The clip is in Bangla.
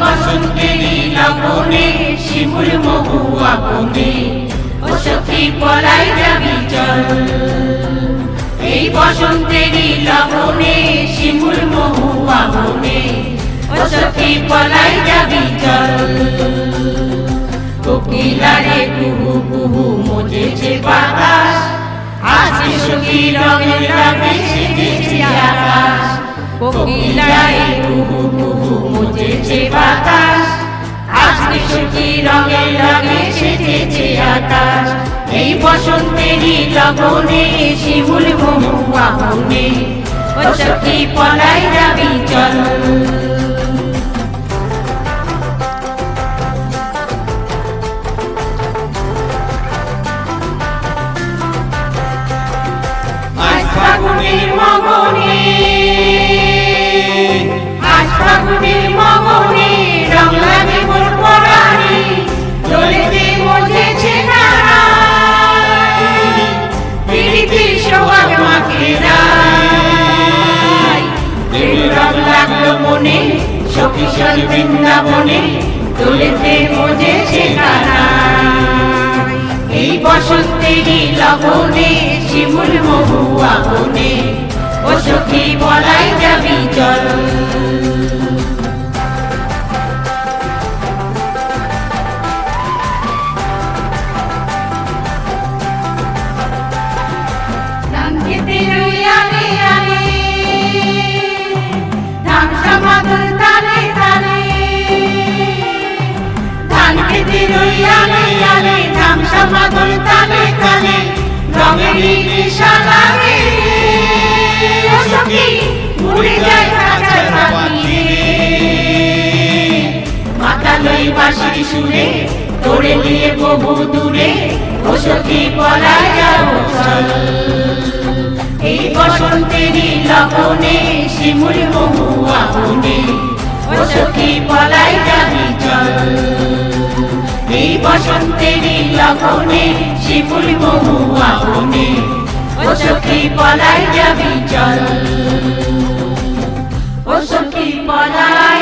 বসন্তেরই লগনে শিমুল মহুয়া বনে ও সখী পলাই যাবি চল। এই বসন্তেরই লগনে শিমুল মহুয়া বনে ও সখী পলাই যাবি চল। কোকিলারে কুহু কুহু মজেছে বাতাস, আজকে সখী রঙের রঙে সেজেছে আকাশ। কোকিলারে কুহু কুহু মজেছে বাতাস, আজকে সখী রঙের রঙে সেজেছে আকাশ। এই বসন্তেরই লগনে শিমুল মহুয়া বনে ও সখী পলাই যাবি চল। ফাগুনের মগনে আজ ফাগুনের মগনে রং লাগে মোর পরাণে, দোলেতে মজেছে নারায়, পিড়িতির সোহাগ মাখে রায়। প্রেমের রং লাগলো মনে সখীশ্বর বৃন্দাবনে, দোলেতে মজেছে নারায়। এই বসন্তেরই লগনে শিমুল মহুয়া বনে ও সখী পলাই যাবি চল। ধান খেতে রই আলে আলে, ধান সমাদর তালে তালে, ধান খেতে রই আলে আলে, ধান সমাদর তালে তালে, রঙেরই নেশা লাগে ও সখী উড়ে যায় কাঁচা পাখি রে। মাথা লই বাঁশির সুরে তোরে নিয়ে বহু দূরে ও সখী পলাই যাব চল। এই বসন্তেরই লগনে শিমুল মহুয়া বনে ও সখী পলাই যাবি চল। এই বসন্তেরই লগনে শিমুল মহুয়া বনে ও সখী পলাই যাবি চল। ও সখী পলাই